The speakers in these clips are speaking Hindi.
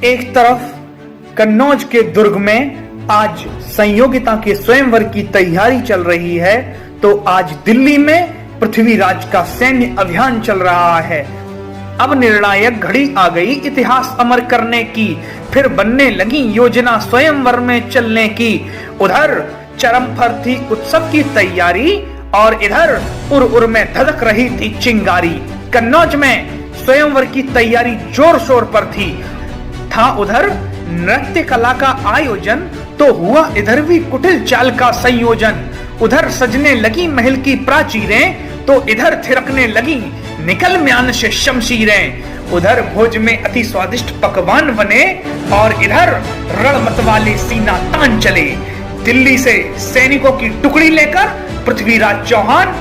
एक तरफ कन्नौज के दुर्ग में आज संयोगिता के स्वयंवर की तैयारी चल रही है, तो आज दिल्ली में पृथ्वीराज का सैन्य अभियान चल रहा है। अब निर्णायक घड़ी आ गई इतिहास अमर करने की, फिर बनने लगी योजना स्वयंवर में चलने की। उधर चरम पर थी उत्सव की तैयारी और इधर उर में धधक रही थी चिंगारी। कन्नौज में स्वयंवर की तैयारी जोर शोर पर थी। था उधर नृत्य कला का आयोजन, तो हुआ इधर भी कुटिल चाल का संयोजन। उधर सजने लगी महल की प्राचीरें, तो इधर थिरकने लगी निकल म्यान से शमशीरें। उधर भोज में अति स्वादिष्ट पकवान बने और इधर रण मतवाले सीना तान चले। दिल्ली से सैनिकों की टुकड़ी लेकर पृथ्वीराज चौहान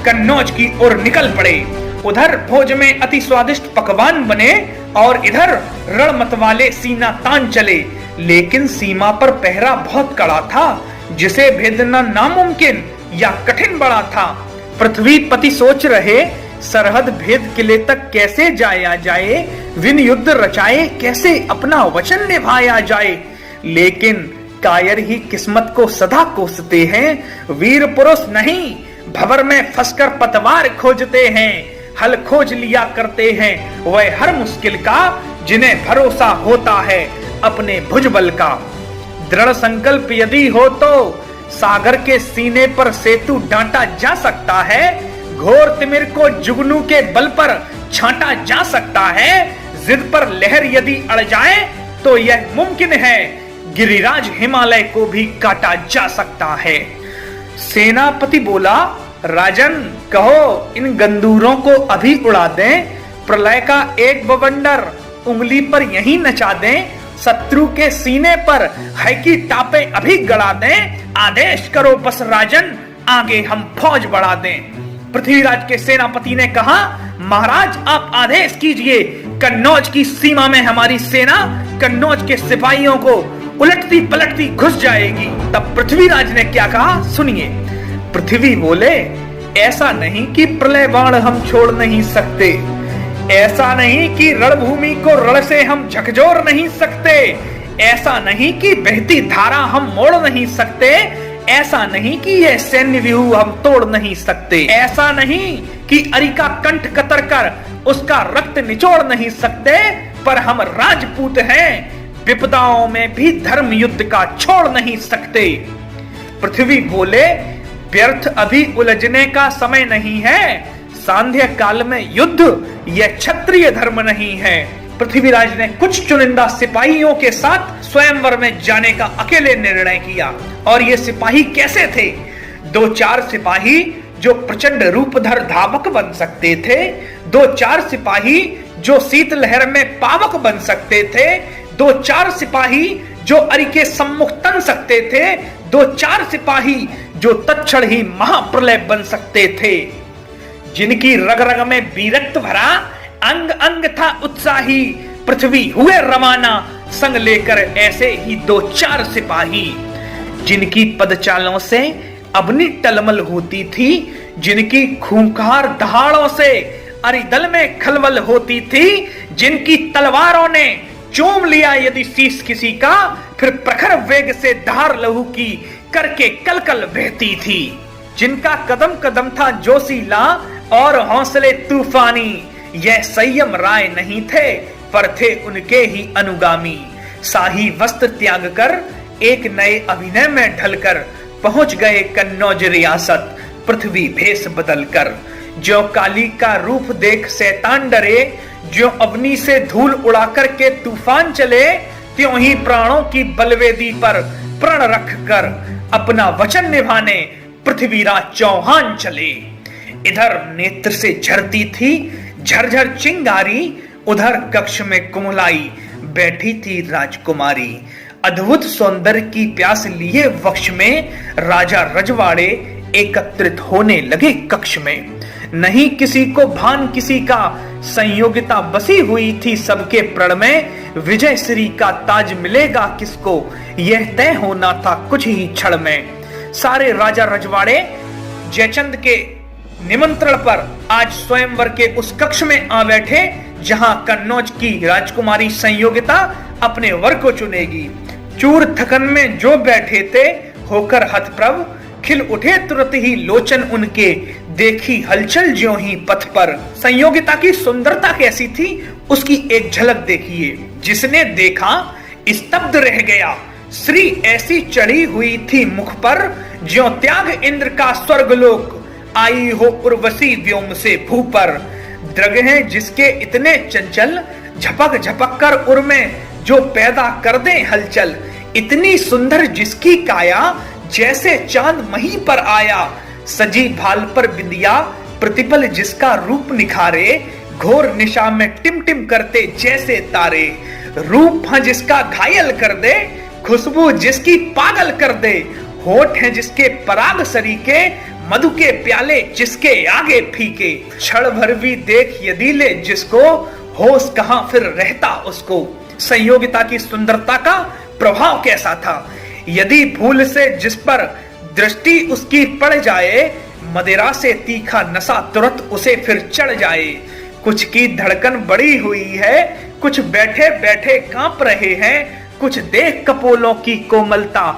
कन्नौज की ओर निकल पड़े। उधर भोज में अति स्वादिष्ट पकवान बने और इधर रण मतवाले सीना तान चले। लेकिन सीमा पर पहरा बहुत कड़ा था, जिसे भेदना नामुमकिन या कठिन बड़ा था। पृथ्वीपति सोच रहे सरहद भेद किले तक कैसे जाया जाए, विन युद्ध रचाए कैसे अपना वचन निभाया जाए। लेकिन कायर ही किस्मत को सदा कोसते हैं, वीर पुरुष नहीं भंवर में फंसकर पतवार खोजते हैं। हल खोज लिया करते हैं वह हर मुश्किल का, जिन्हें भरोसा होता है अपने भुजबल का। दृढ़ संकल्प यदि हो तो सागर के सीने पर सेतु डांटा जा सकता है। घोर तिमिर को जुगनू के बल पर छांटा जा सकता है। जिद पर लहर यदि अड़ जाए तो यह मुमकिन है, गिरिराज हिमालय को भी काटा जा सकता है। सेनापति बोला, राजन कहो इन गंदूरों को अभी उड़ा दें, प्रलय का एक बवंडर उंगली पर यहीं नचा दें। शत्रु के सीने पर है की टापे अभी गड़ा दें। आदेश करो बस राजन, आगे हम फौज बढ़ा दें। पृथ्वीराज के सेनापति ने कहा, महाराज आप आदेश कीजिए। कन्नौज की सीमा में हमारी सेना कन्नौज के सिपाहियों को उलटती पलटती घुस जाएगी। तब पृथ्वीराज ने क्या कहा, सुनिए। पृथ्वी बोले, ऐसा नहीं कि प्रलय बाण हम छोड़ नहीं सकते, ऐसा नहीं कि रणभूमि को रण से हम झकझोर नहीं सकते, ऐसा नहीं कि बहती धारा हम मोड़ नहीं सकते, ऐसा नहीं कि यह सैन्य व्यूह हम तोड़ नहीं सकते, ऐसा नहीं कि अरि का कंठ कतर कर उसका रक्त निचोड़ नहीं सकते, पर हम राजपूत हैं, विपदाओं में भी धर्म युद्ध का छोड़ नहीं सकते। पृथ्वी बोले, व्यर्थ अभी उलझने का समय नहीं है, सांध्य काल में युद्ध यह क्षत्रिय धर्म नहीं है। पृथ्वीराज ने कुछ चुनिंदा सिपाहियों के साथ स्वयंवर में जाने का अकेले निर्णय किया। और ये सिपाही कैसे थे? 2-4 सिपाही जो प्रचंड रूपधर धावक बन सकते थे, 2-4 सिपाही जो शीतलहर में पावक बन सकते थे, 2-4 सिपाही जो अरि के सम्मुख तन सकते थे, 2-4 सिपाही जो तत्क्षण ही महाप्रलय बन सकते थे। जिनकी रग रग में वीरत्व भरा, अंग अंग था उत्साही, पृथ्वी हुए रवाना संग लेकर ऐसे ही 2-4 सिपाही। जिनकी पदचालों से अग्नि टलमल होती थी, जिनकी खूंखार दहाड़ों से अरिदल में खलबल होती थी, जिनकी तलवारों ने चूम लिया यदि शीश किसी का, फिर प्रखर वेग से धार लहू की करके कलकल बहती थी। जिनका कदम कदम था जोशीला और हौसले तूफानी, यह संयम राय नहीं थे पर थे उनके ही अनुगामी। शाही वस्त्र त्याग कर एक नए अभिनय में ढलकर पहुंच गए कन्नौज रियासत, पृथ्वी भेष बदलकर। जो काली का रूप देख शैतान डरे, जो अग्नि से धूल उड़ाकर के तूफान चले, त्यों ही प्राणों की बलवेदी पर प्रण रख कर अपना वचन निभाने पृथ्वीराज चौहान चले। इधर नेत्र से झरती थी झरझर चिंगारी, उधर कक्ष में कुमलाई बैठी थी राजकुमारी। अद्भुत सौंदर्य की प्यास लिए वक्ष में राजा रजवाड़े एकत्रित होने लगे कक्ष में। नहीं किसी को भान किसी का, संयोगिता बसी हुई थी सबके प्रण में। विजय श्री का ताज मिलेगा किसको, यह तय होना था कुछ ही क्षण में। सारे राजा रजवाड़े जयचंद के निमंत्रण पर आज स्वयंवर के उस कक्ष में आ बैठे जहां कन्नौज की राजकुमारी संयोगिता अपने वर को चुनेगी। चूर थकन में जो बैठे थे होकर हतप्रभ, खिल उठे तुरंत ही लोचन उनके, देखी हलचल ज्यों ही पथ पर। संयोगिता की सुंदरता कैसी थी उसकी एक झलक देखिए। जिसने देखा स्तब्ध रह गया, श्री ऐसी चढ़ी हुई थी मुख पर, ज्यों त्याग इंद्र का स्वर्गलोक, आई हो उर्वशी व्योम से भू पर। द्रगहें जिसके इतने चंचल, झपक झपक कर उर में जो पैदा कर दे हलचल। इतनी सुंदर जिसकी काया, जैसे चांद मही पर आया। सजी भाल पर बिंदिया, प्रतिपल जिसका रूप निखारे, घोर निशा में टिम टिम करते जैसे तारे। रूप है जिसका घायल कर दे, खुशबू जिसकी पागल कर दे। होठ है जिसके पराग सरीके, मधु के प्याले जिसके आगे फीके। क्षण भर भी देख यदि ले जिसको, होश कहां फिर रहता उसको। संयोगिता की सुंदरता का प्रभाव कैसा था। यदि भूल से जिस पर दृष्टि उसकी पड़ जाए, मदिरा से तीखा नशा तुरंत उसे फिर चढ़ जाए। कुछ की धड़कन बढ़ी हुई है, कुछ बैठे बैठे कांप रहे हैं, कुछ देख कपोलों की कोमलता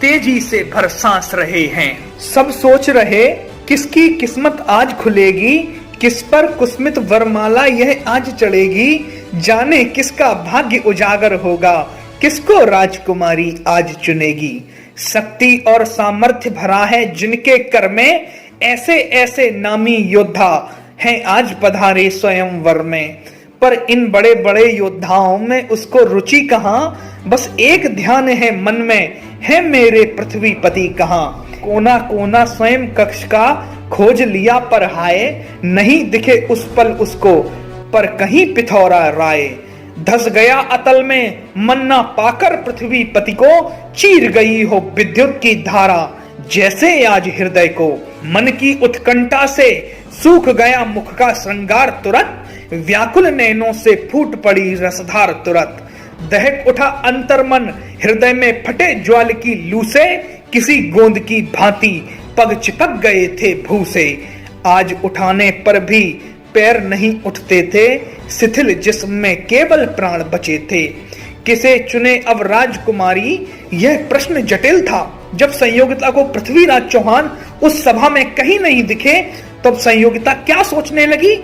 तेजी से भर सांस रहे हैं। सब सोच रहे किसकी किस्मत आज खुलेगी, किस पर कुस्मित वरमाला यह आज चढ़ेगी। जाने किसका भाग्य उजागर होगा, किसको राजकुमारी आज चुनेगी। शक्ति और सामर्थ्य भरा है जिनके कर में, ऐसे ऐसे नामी योद्धा हैं आज पधारे स्वयंवर में। पर इन बड़े बड़े योद्धाओं में उसको रुचि कहां, बस एक ध्यान है मन में, है मेरे पृथ्वीपति कहां। कोना कोना स्वयं कक्ष का खोज लिया पर हाय, नहीं दिखे उस पल उसको, पर कहीं पिथौरा राय। धस गया अतल में मन्ना पाकर पृथ्वीपति को, चीर गई हो विद्युत की धारा जैसे आज हृदय को। मन की उत्कंठा से सूख गया मुख का श्रृंगार तुरंत, व्याकुल नैनों से फूट पड़ी रसधार तुरंत। दहक उठा अंतर्मन, हृदय में फटे ज्वाल की लू से, किसी गोंद की भांति पग चिपक गए थे भू से। आज उठाने पर भी पैर नहीं उठते थे, शिथिल जिस्म में केवल प्राण बचे थे। किसे चुने अब राजकुमारी, यह प्रश्न जटिल था। जब संयोगिता को पृथ्वीराज चौहान उस सभा में कहीं नहीं दिखे, तब संयोगिता क्या सोचने लगी।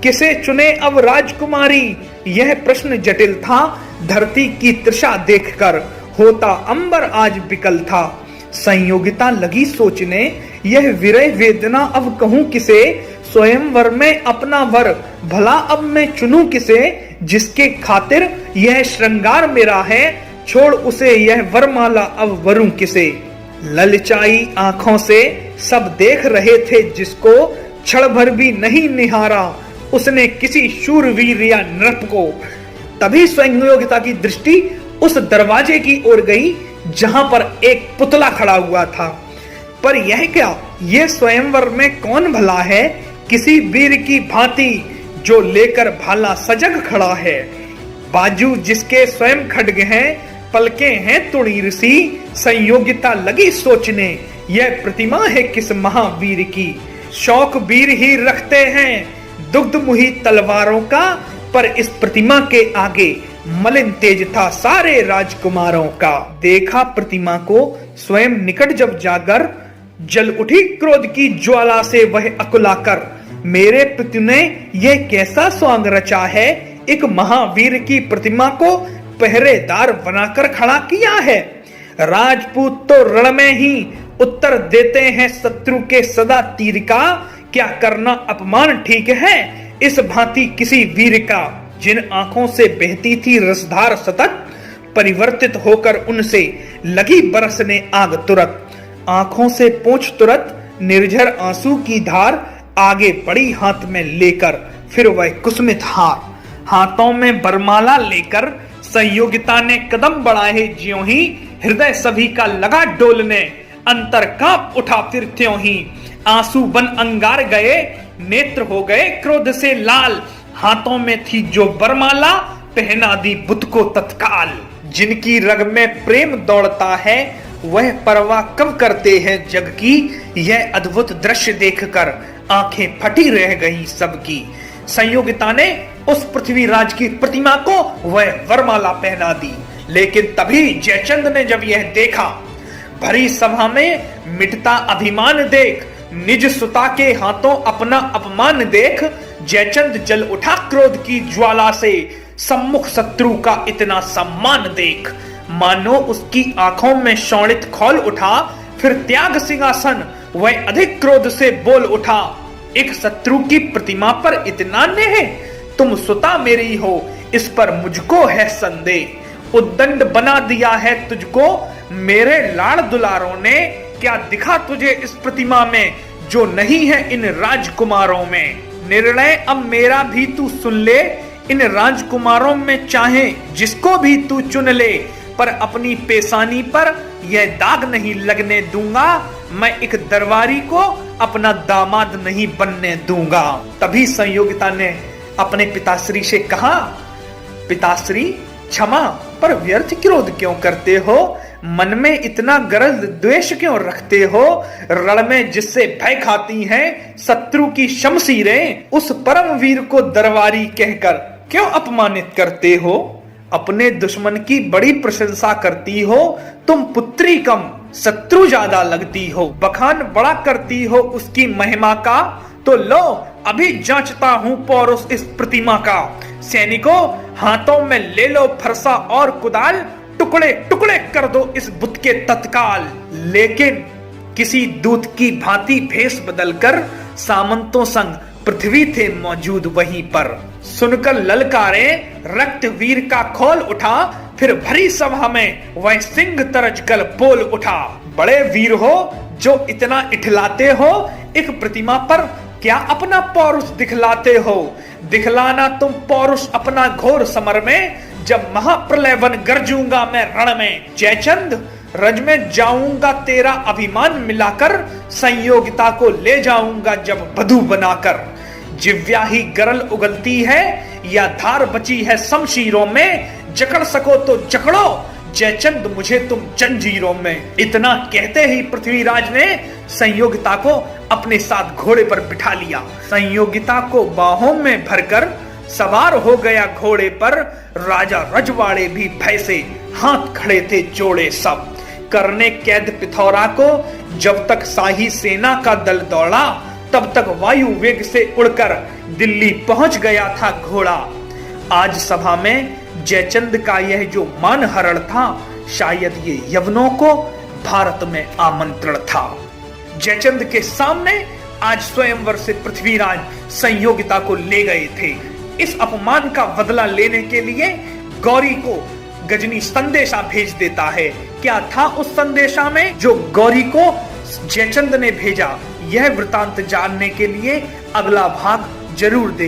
किसे चुने अब राजकुमारी, यह प्रश्न जटिल था। धरती की तृषा देखकर होता अंबर आज विकल था। संयोगिता लगी सोचने, यह विरह वेदना अब कहूं किसे। स्वयंवर में अपना वर भला अब मैं चुनूं किसे। जिसके खातिर यह श्रृंगार मेरा है, छोड़ उसे यह वरमाला अब वरूं किसे। ललचाई आंखों से सब देख रहे थे जिसको, क्षण भर भी नहीं निहारा उसने किसी शूरवीर या नृप को। तभी संयोगिता की दृष्टि उस दरवाजे की ओर गई जहां पर एक पुतला खड़ा हुआ था। पर यह क्या, यह स्वयंवर में कौन भला है, किसी वीर की भांति जो लेकर भाला सजग खड़ा है। बाजू जिसके स्वयं खड्ग हैं, पलके हैं तुणीर सी। संयोगिता लगी सोचने, यह प्रतिमा है किस महावीर की। शौक वीर ही रखते हैं दुग्ध मुही तलवारों का, पर इस प्रतिमा के आगे मलिन तेज था सारे राजकुमारों का। देखा प्रतिमा को स्वयं निकट जब जाकर, जल उठी क्रोध की ज्वाला से वह अकुलाकर। मेरे पितु ने यह कैसा स्वांग रचा है, एक महावीर की प्रतिमा को पहरेदार बनाकर खड़ा किया है। राजपूत तो रण में ही उत्तर देते हैं शत्रु के सदा तीर का। क्या करना अपमान ठीक है इस भांति किसी वीर का। जिन आंखों से बहती थी रसधार सतत, परिवर्तित होकर उनसे लगी बरसने आग तुरंत। आंखों से पोंछ तुरंत निर्झर आंसू की धार, आगे बढ़ी हाथ में लेकर फिर वह कुसुमित हार। हाथों में बरमाला लेकर संयोगिता ने कदम बढ़ाए ज्यों ही, हृदय सभी का लगा डोलने, अंतर कांप उठा फिर त्यों ही। आंसू बन अंगार गए, नेत्र हो गए क्रोध से लाल। हाथों में थी जो बरमाला, पहना दी बुत को तत्काल। जिनकी रग में प्रेम दौड़ता है, वह परवाह कब करते हैं जग की। यह अद्भुत दृश्य देखकर आंखें फटी रह गई सबकी। संयोगिता ने उस पृथ्वीराज की प्रतिमा को वह वरमाला पहना दी। लेकिन तभी जयचंद ने जब यह देखा, भरी सभा में मिटता अभिमान देख, निज सुता के हाथों अपना अपमान देख, जयचंद जल उठा क्रोध की ज्वाला से, सम्मुख शत्रु का इतना सम्मान देख। मानो उसकी आंखों में शोणित खौल उठा, फिर त्याग सिंहासन वह अधिक क्रोध से बोल उठा। एक शत्रु की प्रतिमा पर इतना नेह, तुम सुता मेरी हो इस पर मुझको है संदेह। उद्दंड बना दिया है तुझको मेरे लाड़ दुलारों ने, क्या दिखा तुझे इस प्रतिमा में जो नहीं है इन राजकुमारों में। निर्णय अब मेरा भी तू सुन ले, इन राजकुमारों में चाहे जिसको भी तू चुन ले, पर अपनी पेशानी पर यह दाग नहीं लगने दूंगा, मैं एक दरबारी को अपना दामाद नहीं बनने दूंगा। तभी संयोगिता ने अपने पिताश्री से कहा, पिताश्री क्षमा, पर व्यर्थ क्रोध क्यों करते हो, मन में इतना गरज द्वेष क्यों रखते हो। रण में जिससे भय खाती हैं शत्रु की शमशीरें, उस परम वीर को दरबारी कहकर क्यों अपमानित करते हो। अपने दुश्मन की बड़ी प्रशंसा करती हो, तुम पुत्री कम शत्रु ज्यादा लगती हो। बखान बड़ा करती हो उसकी महिमा का, तो लो अभी जांचता हूं पौरुष इस प्रतिमा का। सैनिकों हाथों में ले लो फरसा और कुदाल, टुकड़े टुकड़े कर दो इस बुत के तत्काल। लेकिन किसी दूत की भांति भेष बदलकर सामंतों संग पृथ्वी थे मौजूद वहीं पर। सुनकर ललकारे रक्त वीर का खोल उठा, फिर भरी सभा में वह सिंह तरज कर बोल उठा। बड़े वीर हो जो इतना इठलाते हो, एक प्रतिमा पर क्या अपना पौरुष दिखलाते हो। दिखलाना तुम पौरुष अपना घोर समर में, जब महाप्रलय बन गरजूंगा मैं रण में। जयचंद रज में जाऊंगा तेरा अभिमान मिलाकर, संयोगिता को ले जाऊंगा जब बधू बनाकर। जिव्या ही गरल उगलती है या धार बची है शमशीरों में, जकड़ सको तो जकड़ो जयचंद मुझे तुम जंजीरों में। इतना कहते ही पृथ्वीराज ने संयोगिता को अपने साथ घोड़े पर बिठा लिया। संयोगिता को बाहों में भरकर सवार हो गया घोड़े पर। राजा रजवाड़े भी भय से हाथ खड़े थे जोड़े सब। करने कैद पिथौरा को जब तक शाही सेना का दल दौड़ा, तब तक वायु वेग से उड़कर दिल्ली पहुंच गया था घोड़ा। आज सभा में जयचंद का यह जो मान हरण था, शायद ये यवनों को भारत में आमंत्रण था। जयचंद के सामने आज स्वयंवर से पृथ्वीराज संयोगिता को ले गए थे। इस अपमान का बदला लेने के लिए गौरी को गजनी संदेशा भेज देता है। क्या था उस संदेशा में जो गौरी को जयचंद ने भेजा, यह वृतांत जानने के लिए अगला भाग जरूर देखें।